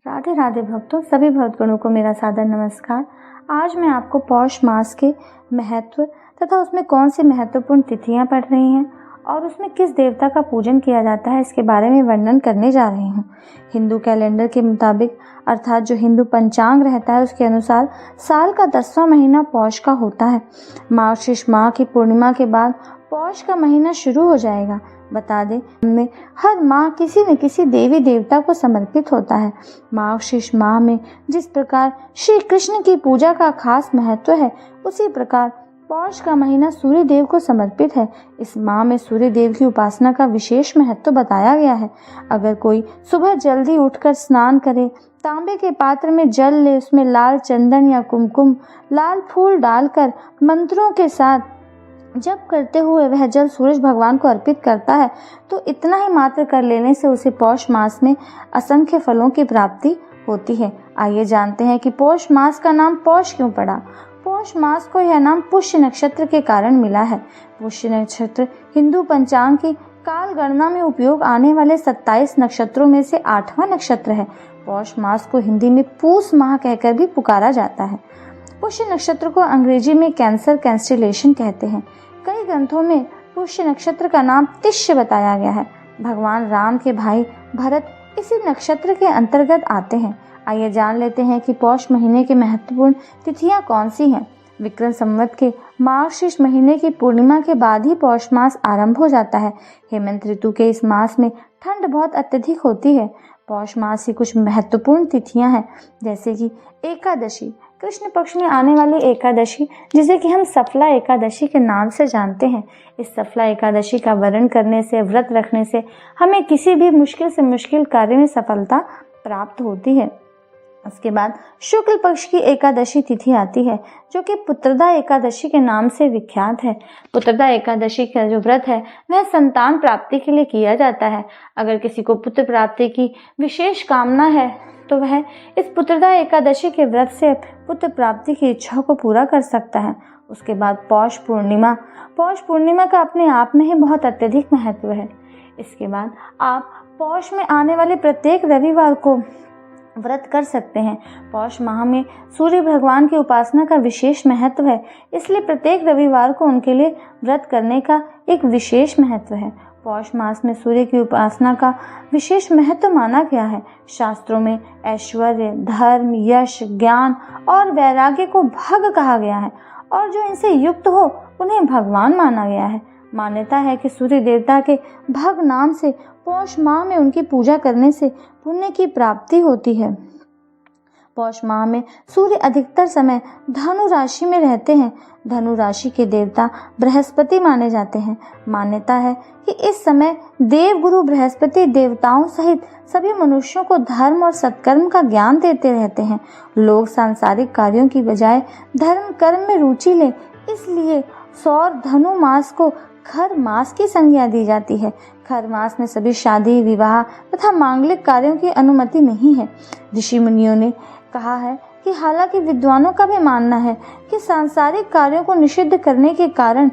राधे राधे भक्तों, सभी भक्तगणों को मेरा सादर नमस्कार। आज मैं आपको पौष मास के महत्व तथा उसमें कौन सी महत्वपूर्ण तिथियां पड़ रही हैं और उसमें किस देवता का पूजन किया जाता है, इसके बारे में वर्णन करने जा रही हूँ। हिंदू कैलेंडर के मुताबिक, अर्थात जो हिंदू पंचांग रहता है उसके अनुसार साल का 10वां महीना पौष का होता है। मार्गशीर्ष माह की पूर्णिमा के बाद पौष का महीना शुरू हो जाएगा। बता दें, में हर माह किसी न किसी देवी देवता को समर्पित होता है। मार्गशीर्ष माह में जिस प्रकार श्री कृष्ण की पूजा का खास महत्व है, उसी प्रकार पौष का महीना सूर्य देव को समर्पित है। इस माह में सूर्य देव की उपासना का विशेष महत्व बताया गया है। अगर कोई सुबह जल्दी उठकर स्नान करे, तांबे के पात्र में जल ले, उसमें लाल चंदन या कुमकुम, लाल फूल डालकर मंत्रों के साथ जप करते हुए वह जल सूरज भगवान को अर्पित करता है, तो इतना ही मात्र कर लेने से उसे पौष मास में असंख्य फलों की प्राप्ति होती है। आइए जानते हैं कि पौष मास का नाम पौष क्यों पड़ा। पौष मास को यह नाम पुष्य नक्षत्र के कारण मिला है। पुष्य नक्षत्र हिंदू पंचांग की काल गणना में उपयोग आने वाले 27 नक्षत्रों में से 8वां नक्षत्र है। पौष मास को हिंदी में पूस माह कहकर भी पुकारा जाता है। पुष्य नक्षत्र को अंग्रेजी में कैंसर कैंस्टेलेशन कहते हैं। कई ग्रंथों में पुष्य नक्षत्र का नाम तिष्य बताया गया है। भगवान राम के भाई भरत इसी नक्षत्र के अंतर्गत आते हैं। आइए जान लेते हैं कि पौष महीने की महत्वपूर्ण तिथियां कौन सी हैं। विक्रम संवत के मार्गशीर्ष महीने की पूर्णिमा के बाद ही पौष मास आरंभ हो जाता है। हेमंत ऋतु के इस मास में ठंड बहुत अत्यधिक होती है। पौष मास की कुछ महत्वपूर्ण तिथियां हैं, जैसे कि एकादशी, कृष्ण पक्ष में आने वाली एकादशी, जिसे कि हम सफला एकादशी के नाम से जानते हैं। इस सफला एकादशी का वर्ण करने से, व्रत रखने से हमें किसी भी मुश्किल से मुश्किल कार्य में सफलता प्राप्त होती है। उसके बाद शुक्ल पक्ष की एकादशी तिथि आती है, जो कि पुत्रदा एकादशी के नाम से विख्यात है। पुत्रदा एकादशी का जो व्रत है वह संतान प्राप्ति के लिए किया जाता है। अगर किसी को पुत्र प्राप्ति की विशेष कामना है तो वह इस पुत्रदा एकादशी के व्रत से पुत्र प्राप्ति की इच्छा को पूरा कर सकता है। उसके बाद पौष पूर्णिमा। पौष पूर्णिमा का अपने आप में ही बहुत अत्यधिक महत्व है। इसके बाद आप पौष में आने वाले प्रत्येक रविवार को व्रत कर सकते हैं। पौष माह में सूर्य भगवान की उपासना का विशेष महत्व है, इसलिए प्रत्येक रविवार को उनके लिए व्रत करने का एक विशेष महत्व है। पौष मास में सूर्य की उपासना का विशेष महत्व माना गया है। शास्त्रों में ऐश्वर्य, धर्म, यश, ज्ञान और वैराग्य को भग कहा गया है और जो इनसे युक्त हो उन्हें भगवान माना गया है। मान्यता है कि सूर्य देवता के भग नाम से पौष माह में उनकी पूजा करने से पुण्य की प्राप्ति होती है। पौष माह में सूर्य अधिकतर समय धनु राशि में रहते हैं। धनु राशि के देवता बृहस्पति माने जाते हैं। मान्यता है कि इस समय देवगुरु बृहस्पति देवताओं सहित सभी मनुष्यों को धर्म और सत्कर्म का ज्ञान देते रहते हैं। लोग सांसारिक कार्यों की बजाय धर्म कर्म में रुचि लें, इसलिए सौर धनु मास को खर मास की संज्ञा दी जाती है। खर मास में सभी शादी, विवाह तथा मांगलिक कार्यों की अनुमति नहीं है। ऋषि मुनियों ने कहा है कि हालांकि विद्वानों का भी मानना है कि सांसारिक कार्यों को निषिद्ध करने के कारण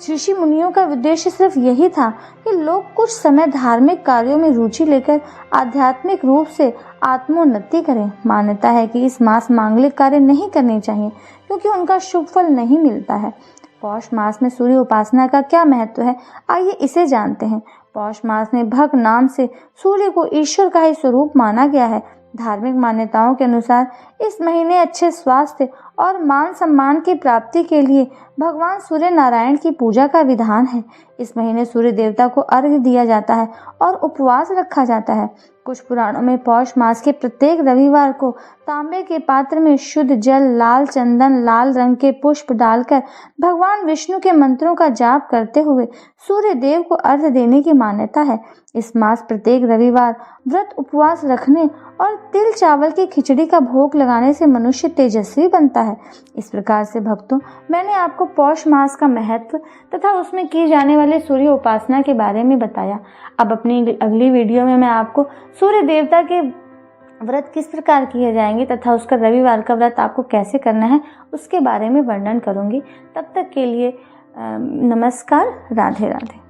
ऋषि मुनियों का उद्देश्य सिर्फ यही था कि लोग कुछ समय धार्मिक कार्यों में रुचि लेकर आध्यात्मिक रूप से आत्मोन्नति करें। मान्यता है कि इस मास मांगलिक कार्य नहीं करने चाहिए, क्योंकि उनका शुभ फल नहीं मिलता है। पौष मास में सूर्य उपासना का क्या महत्व है, आइए इसे जानते हैं। पौष मास में भग नाम से सूर्य को ईश्वर का ही स्वरूप माना गया है। धार्मिक मान्यताओं के अनुसार इस महीने अच्छे स्वास्थ्य और मान सम्मान की प्राप्ति के लिए भगवान सूर्य नारायण की पूजा का विधान है। इस महीने सूर्य देवता को अर्घ्य दिया जाता है और उपवास रखा जाता है। कुछ पुराणों में पौष मास के प्रत्येक रविवार को तांबे के पात्र में शुद्ध जल, लाल चंदन, लाल रंग के पुष्प डालकर भगवान विष्णु के मंत्रों का जाप करते हुए सूर्य देव को अर्घ्य देने की मान्यता है। इस मास प्रत्येक रविवार व्रत उपवास रखने और तिल चावल की खिचड़ी का भोग लगाने से मनुष्य तेजस्वी बनता है। इस प्रकार से भक्तों, मैंने आपको पौष मास का महत्व तथा उसमें की जाने वाली सूर्य उपासना के बारे में बताया। अब अपनी अगली वीडियो में मैं आपको सूर्य देवता के व्रत किस प्रकार किए जाएंगे तथा उसका रविवार का व्रत आपको कैसे करना है उसके बारे में वर्णन करूंगी। तब तक के लिए नमस्कार। राधे राधे।